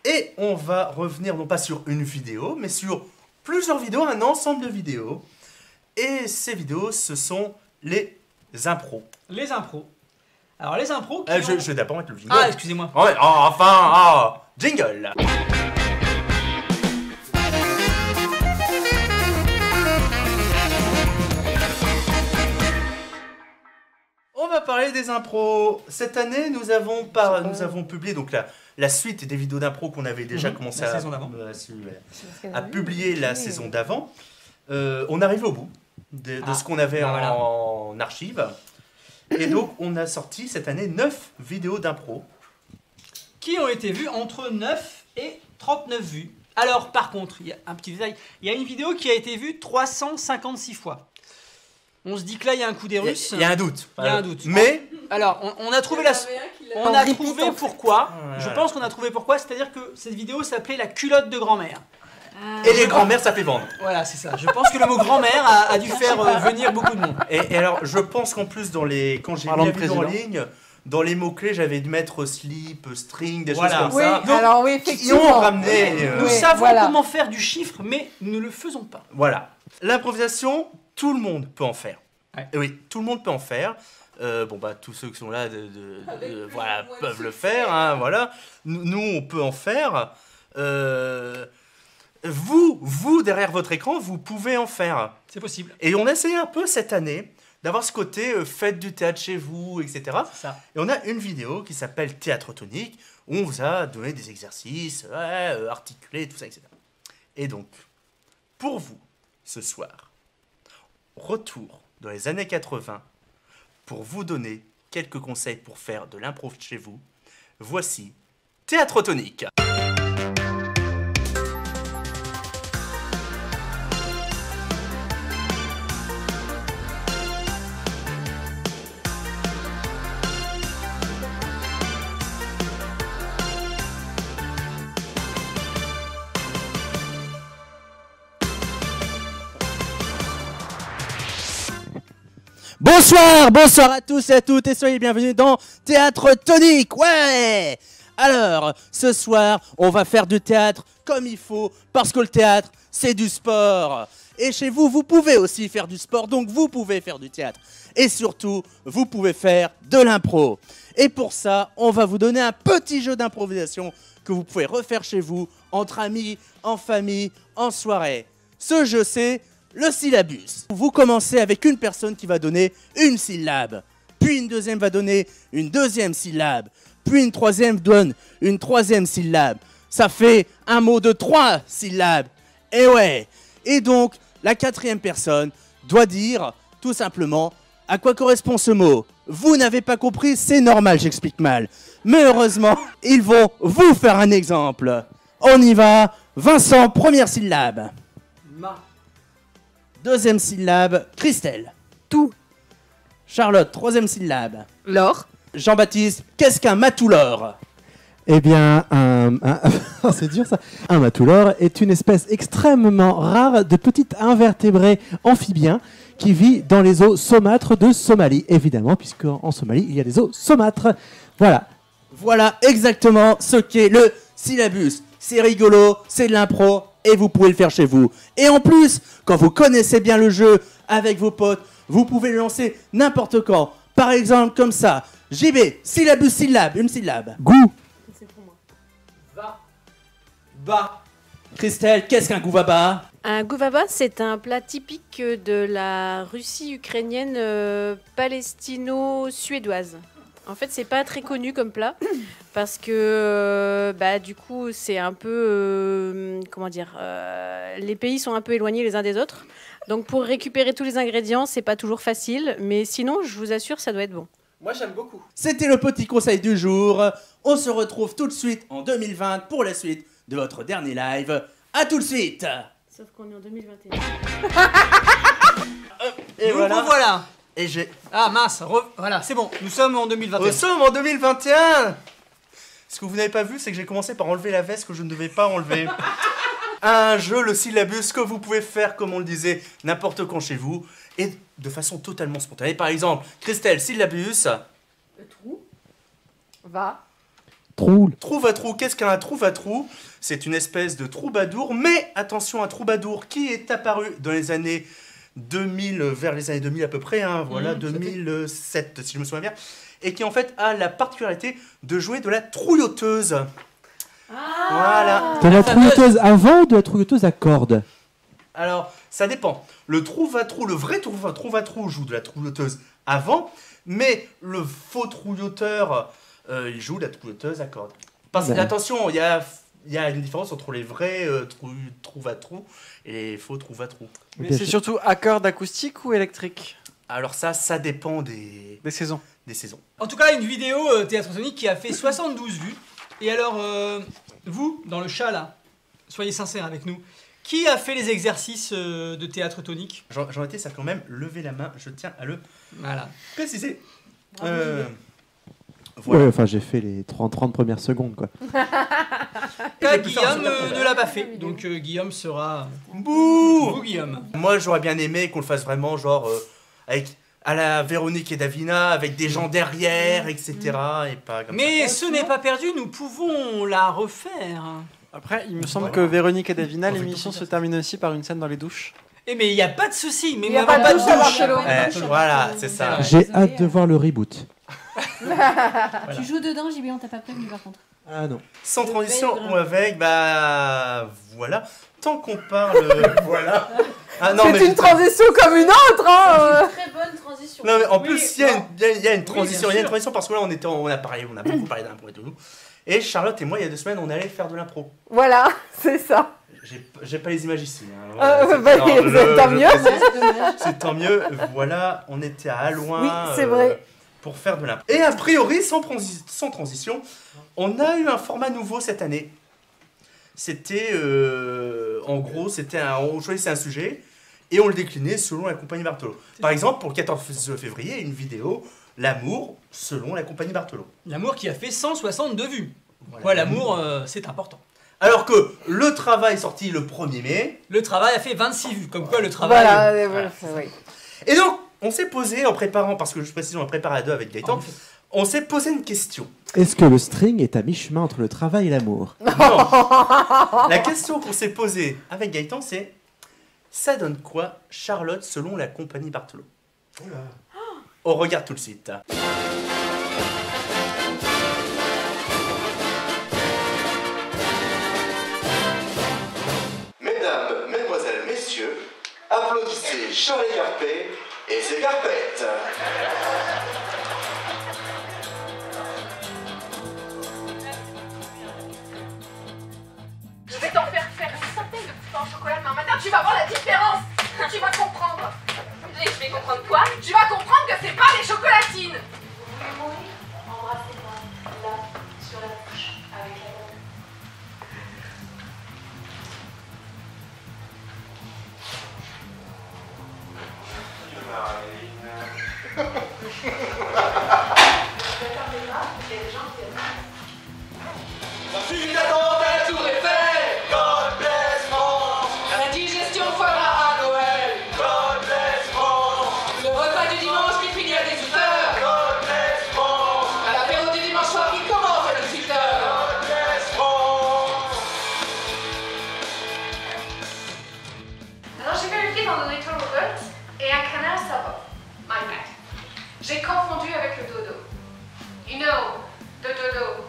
Et on va revenir non pas sur une vidéo, mais sur plusieurs vidéos, un ensemble de vidéos. Et ces vidéos, ce sont les impros. Les impros. Alors les impros qui Je vais d'abord mettre le jingle. Ah, excusez-moi. Ouais, enfin, jingle. On va parler des impros. Cette année, nous avons publié donc la suite des vidéos d'impro qu'on avait déjà commencé à publier la saison d'avant. On arrive au bout de ce qu'on avait en archive. Et donc, on a sorti cette année 9 vidéos d'impro. Qui ont été vues entre 9 et 39 vues. Alors, par contre, il y a un petit détail. Il y a une vidéo qui a été vue 356 fois. On se dit que là, il y a un coup des Russes. Il y a un doute. Il y a un doute. Mais... Alors, on a trouvé pourquoi. Je pense qu'on a trouvé pourquoi. C'est-à-dire que cette vidéo s'appelait la culotte de grand-mère. Et les grands-mères, ça fait vendre. Voilà, c'est ça. Je pense que le mot grand-mère a dû faire venir beaucoup de monde. Et alors, je pense qu'en plus, quand j'ai mis la vidéo en ligne, dans les mots-clés, j'avais dû mettre slip, string, des choses comme ça. Donc, alors oui, effectivement. Qui ont ramené... Nous savons comment faire du chiffre, mais nous ne le faisons pas. Voilà. L'improvisation, tout le monde peut en faire. Ouais. Et oui, tout le monde peut en faire. Tous ceux qui sont là peuvent le faire. Hein, voilà. Nous, on peut en faire. Vous, derrière votre écran, vous pouvez en faire. C'est possible. Et on a essayé un peu cette année d'avoir ce côté faites du théâtre chez vous, etc. C'est ça. Et on a une vidéo qui s'appelle Théâtre tonique, où on vous a donné des exercices, articulés, tout ça, etc. Et donc, pour vous, ce soir, retour dans les années 80, pour vous donner quelques conseils pour faire de l'impro chez vous, voici Théâtre tonique. Bonsoir à tous et à toutes et soyez bienvenus dans Théâtre tonique, ouais. Alors, ce soir, on va faire du théâtre comme il faut, parce que le théâtre, c'est du sport. Et chez vous, vous pouvez aussi faire du sport, donc vous pouvez faire du théâtre. Et surtout, vous pouvez faire de l'impro. Et pour ça, on va vous donner un petit jeu d'improvisation que vous pouvez refaire chez vous, entre amis, en famille, en soirée. Ce jeu, c'est... le syllabus. Vous commencez avec une personne qui va donner une syllabe, puis une deuxième va donner une deuxième syllabe, puis une troisième donne une troisième syllabe. Ça fait un mot de 3 syllabes. Et ouais. Et donc, la quatrième personne doit dire tout simplement à quoi correspond ce mot. Vous n'avez pas compris, c'est normal, j'explique mal. Mais heureusement, ils vont vous faire un exemple. On y va. Vincent, première syllabe. Deuxième syllabe, Christelle. Tout. Charlotte, troisième syllabe. L'or. Jean-Baptiste, qu'est-ce qu'un matoulore? Eh bien, c'est dur ça. Un matoulore est une espèce extrêmement rare de petit invertébré amphibien qui vit dans les eaux saumâtres de Somalie, évidemment, puisque en Somalie, il y a des eaux saumâtres. Voilà. Voilà exactement ce qu'est le syllabus. C'est rigolo, c'est de l'impro. Et vous pouvez le faire chez vous. Et en plus, quand vous connaissez bien le jeu avec vos potes, vous pouvez le lancer n'importe quand. Par exemple, comme ça. JB, syllabus, syllabe, une syllabe. Goût. C'est pour moi. Ba. Christelle, qu'est-ce qu'un gouvaba? Un gouvaba, c'est un plat typique de la Russie ukrainienne palestino-suédoise. En fait, c'est pas très connu comme plat parce que du coup, c'est un peu les pays sont un peu éloignés les uns des autres. Donc pour récupérer tous les ingrédients, c'est pas toujours facile, mais sinon, je vous assure, ça doit être bon. Moi, j'aime beaucoup. C'était le petit conseil du jour. On se retrouve tout de suite en 2020 pour la suite de votre dernier live. À tout de suite. Sauf qu'on est en 2021. Et nous voilà. Et j'ai... Ah mince, voilà, c'est bon, nous sommes en 2021. Nous sommes en 2021. Ce que vous n'avez pas vu, c'est que j'ai commencé par enlever la veste que je ne devais pas enlever. Un jeu, le syllabus, que vous pouvez faire, comme on le disait, n'importe quand chez vous, et de façon totalement spontanée. Par exemple, Christelle, syllabus. Le trou. Va. Trou. Trouve-à-trou, qu'est-ce qu'un trouve-à-trou? C'est une espèce de troubadour, mais attention, un troubadour qui est apparu dans les années 2000, vers les années 2000 à peu près, hein, voilà, 2007 si je me souviens bien, et qui en fait a la particularité de jouer de la trouilloteuse. Voilà. De la trouilloteuse avant ou de la trouilloteuse à cordes? Alors, ça dépend. Le trouve-à-trou, le vrai trouve-à-trou joue de la trouilloteuse avant, mais le faux trouilloteur, il joue de la trouilloteuse à cordes. Parce que, attention, il y a une différence entre les vrais trouve-à-trou et les faux trouve-à-trou. Mais c'est surtout à cordes acoustiques ou électriques? Alors ça dépend des saisons. En tout cas, une vidéo Théâtre Tonique qui a fait 72 vues. Et alors, vous, dans le chat là, soyez sincères avec nous. Qui a fait les exercices de Théâtre Tonique? J'en étais, ça quand même, levez la main, je tiens à le préciser. Voilà. Ouais, enfin j'ai fait les 30 premières secondes quoi. Guillaume ne l'a pas fait, donc Guillaume sera... Bouh Guillaume. Moi j'aurais bien aimé qu'on le fasse vraiment genre avec à la Véronique et Davina, avec des gens derrière, etc. Et pas comme mais ça. ce n'est pas perdu, nous pouvons la refaire. Après, il me semble que Véronique et Davina, l'émission se termine aussi par une scène dans les douches. Eh mais il n'y a pas de souci, mais Il y a nous pas n'avons de pas de douche. douche. Voilà, c'est ça. J'ai hâte de voir le reboot. Tu joues dedans, JB, on t'a pas prévenu par contre. Ah non. Sans transition ou avec, bah voilà. Tant qu'on parle, voilà. Ah, non, C'est une transition comme une autre, hein. Très bonne transition. Non mais en plus il y a une Oui, transition, bien il y a une sûr. transition parce que là on a beaucoup parlé d'impro et tout. Et Charlotte et moi il y a 2 semaines on allait faire de l'impro. Voilà, c'est ça. J'ai pas les images ici. Hein. Voilà, Bah, tant mieux. c'est tant mieux. Voilà, on était à Alouin. Oui, c'est vrai. Pour faire de l'impro. Et a priori sans transition, on a eu un format nouveau cette année. C'était en gros on choisissait un sujet. Et on le déclinait selon la compagnie Bartolo. Par exemple, pour le 14 février, une vidéo, l'amour selon la compagnie Bartolo. L'amour qui a fait 162 vues. Voilà, l'amour, c'est important. Alors que le travail est sorti le 1er mai. Le travail a fait 26 vues, comme quoi le travail... Voilà. Oui. Et donc, on s'est posé en préparant, parce que je précise, on a préparé à 2 avec Gaëtan, on s'est posé une question. Est-ce que le string est à mi-chemin entre le travail et l'amour? Non. La question qu'on s'est posée avec Gaëtan, c'est... Ça donne quoi, Charlotte, selon la compagnie Bartolo? On regarde tout de suite. Mesdames, mesdemoiselles, messieurs, applaudissez Charlie Garpet et ses carpettes. Je vais t'en faire une centaine de pain au chocolat demain matin, tu vas voir la différence. Tu vas comprendre. Et je vais comprendre quoi? Tu vas comprendre que c'est pas les chocolatines. Oui, embrassez-moi, là, sur la bouche, avec la bonne. La digestion foie gras à Noël. Le repas du dimanche qui finit à 18h. L'apéro du dimanche soir qui commence à 18h. Alors j'ai vérifié dans le Little Robot et un canal ça va. My bad. J'ai confondu avec le dodo. You know, the dodo.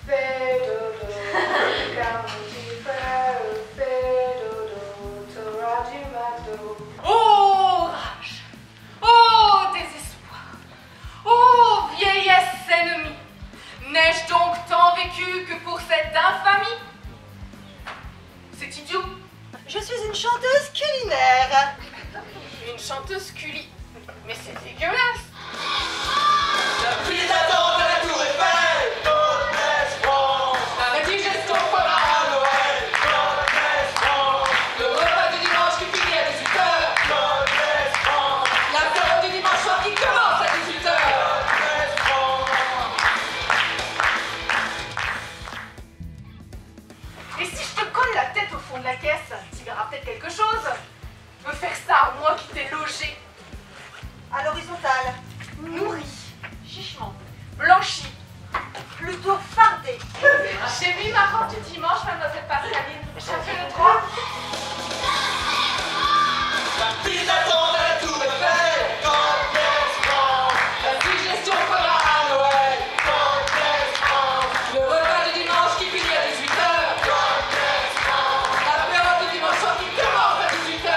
Fais dodo, car tu fais dodo, t'auras du McDo. Oh rage, oh désespoir, oh vieillesse ennemie. N'ai-je donc tant vécu que pour cette infamie? C'est idiot. Je suis une chanteuse culinaire. Une chanteuse culi. Mais c'est dégueulasse. La digestion foie gras à Noël. Le repas du dimanche qui finit à 18h. L'apéro du dimanche soir qui commence à 18h. Et si je te colle la tête au fond de la caisse, tu verras peut-être quelque chose. Tu peux faire ça, moi qui t'ai logé. À l'horizontale. Nourri, chichement, blanchi, plutôt fardé. J'ai mis ma robe du dimanche, mademoiselle Pascaline. Chacun le droit. Ils attendaient tout le fait. Quand est-ce la digestion fera à Noël. Quand est-ce le repas du dimanche qui finit à 18h. Quand est-ce l'apéro du dimanche soir qui commence à 18h.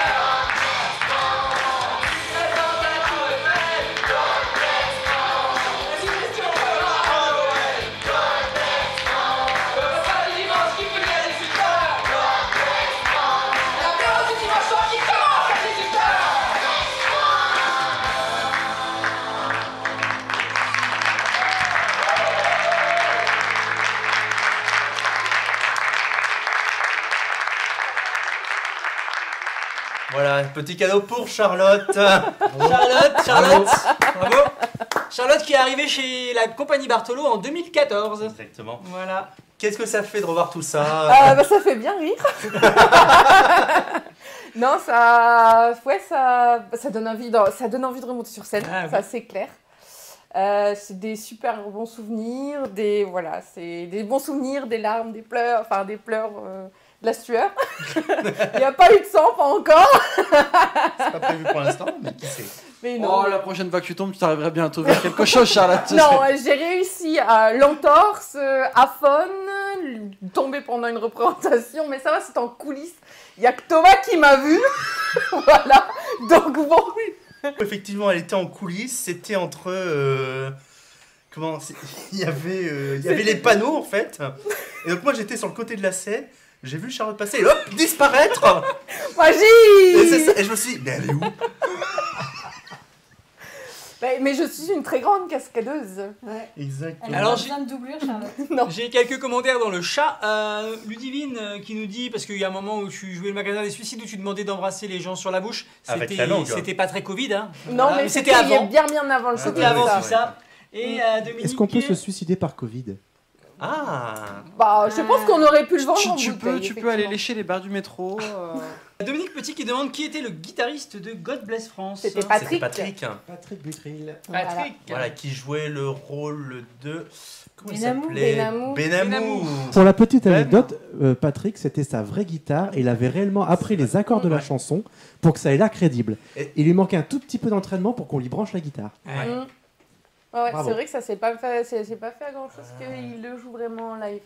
Ils attendaient tout le fait. Quand est-ce la digestion fera à Noël. Quand est-ce le repas du dimanche qui finit à 18h. Quand est-ce l'apéro du dimanche soir qui commence à 18h. Voilà, petit cadeau pour Charlotte. Charlotte, bravo. Charlotte qui est arrivée chez la compagnie Bartolo en 2014. Exactement. Voilà. Qu'est-ce que ça fait de revoir tout ça? Bah, ça fait bien rire. Non, ça donne envie de remonter sur scène, Ah, oui. ça c'est clair. C'est des super bons souvenirs, c'est des bons souvenirs, des larmes, des pleurs, de la sueur. Il n'y a pas eu de sang, pas encore. C'est pas prévu pour l'instant, mais qui sait. Mais non. Oh, la prochaine fois que tu tombes, tu t'arriverais bientôt vers quelque chose, Charlotte. Non, j'ai réussi à l'entorse, aphone, tomber pendant une représentation, mais ça va, c'est en coulisses. Il n'y a que Thomas qui m'a vu. Voilà. Donc bon. Effectivement, elle était en coulisses, c'était entre... il y avait les panneaux en fait. Et donc moi j'étais sur le côté de la scène, j'ai vu Charlotte passer et hop, disparaître. Magie. Et je me suis dit, mais elle est où? Mais je suis une très grande cascadeuse. Ouais. Exactement. Elle a Alors, pas besoin de doublure, Charlotte. Non. J'ai quelques commentaires dans le chat. Ludivine qui nous dit, parce qu'il y a un moment où tu jouais le magasin des suicides où tu demandais d'embrasser les gens sur la bouche. Avec la langue. C'était pas très Covid, hein. Non, Voilà. mais c'était avant. bien avant le C'était Covid. avant ça. tout ça. Et Dominique. Est-ce qu'on peut se suicider par Covid? Ah. Bah, je pense qu'on aurait pu le vendre en Tu bouteille, peux aller effectivement. lécher les barres du métro. Dominique Petit qui demande qui était le guitariste de God Bless France. C'était C'était Patrick. Patrick. Patrick Butril. Patrick. Voilà, qui jouait le rôle de... Comment il Benamou. s'appelait? Benamou. Benamou. Pour la petite anecdote, Patrick, c'était sa vraie guitare et il avait réellement appris les accords de la chanson pour que ça ait l'air crédible. Et- Il lui manquait un tout petit peu d'entraînement pour qu'on lui branche la guitare. Ouais. Mm. Ouais, Bravo. c'est vrai que ça s'est pas fait à grand chose qu'il le joue vraiment en live.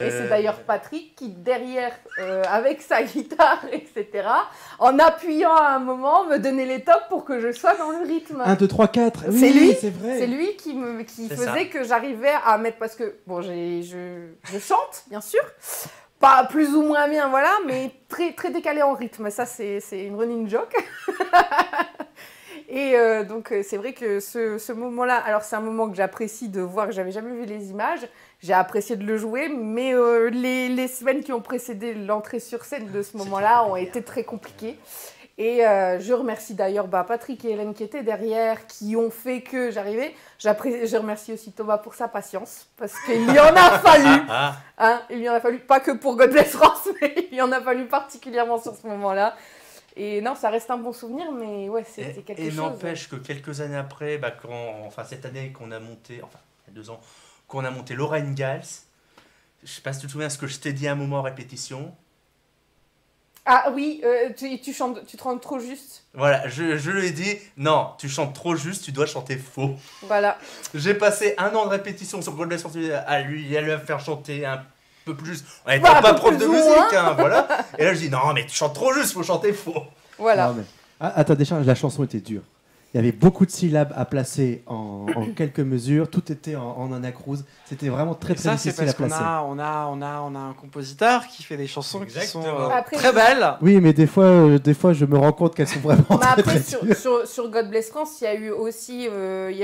Et Euh, c'est d'ailleurs Patrick qui, derrière, avec sa guitare, etc., en appuyant à un moment, me donnait les tops pour que je sois dans le rythme. 1, 2, 3, 4. C'est Oui, lui, c'est vrai. C'est lui qui C'est faisait ça. que j'arrivais à mettre... Parce que, bon, je chante, bien sûr. Pas plus ou moins bien, voilà, mais très, très décalé en rythme. Ça, c'est une running joke. Et donc, c'est vrai que ce moment-là, alors c'est un moment que j'apprécie de voir, j'avais jamais vu les images, j'ai apprécié de le jouer, mais les semaines qui ont précédé l'entrée sur scène de ce moment-là ont été très compliquées. Et je remercie d'ailleurs Patrick et Hélène qui étaient derrière, qui ont fait que j'arrivais. Je remercie aussi Thomas pour sa patience, parce qu'il y en a fallu. Ah. Hein, il y en a fallu, pas que pour God Bless France, mais il y en a fallu particulièrement sur ce moment-là. Et non, ça reste un bon souvenir, mais ouais, c'était quelque Et chose. n'empêche que quelques années après, cette année qu'on a monté, enfin, il y a 2 ans, qu'on a monté Lorraine Gals, je sais pas si tu te souviens ce que je t'ai dit à un moment en répétition. Ah oui, tu te rends trop juste. Voilà, je lui ai dit, non, tu chantes trop juste, tu dois chanter faux. Voilà. J'ai passé 1 an de répétition sur God Bless France à lui faire chanter un peu plus. On n'était Voilà, un pas peu prof plus de ou musique, moins. hein, voilà. Et là, je dis, non, mais tu chantes trop juste, faut chanter faux. Voilà. Non, mais- attends, déjà, la chanson était dure. Il y avait beaucoup de syllabes à placer en quelques mesures. Tout était en anacrouse. C'était vraiment très, Et très ça, c'est difficile à parce qu'on placer. on a un compositeur qui fait des chansons qui sont Exactement. Après, très belles. Oui, mais des fois, je me rends compte qu'elles sont vraiment Mais très, après, très dures. sur God Bless France, il y a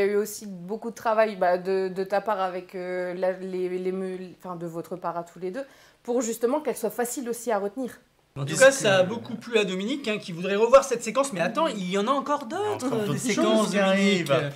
eu aussi beaucoup de travail de ta part avec de votre part à tous les deux, pour justement qu'elle soit facile aussi à retenir. En tout cas, ça a beaucoup plu à Dominique, hein, qui voudrait revoir cette séquence. Mais attends, il y en a encore d'autres, Il y a encore des d'autres séquences, choses qui Dominique. arrivent.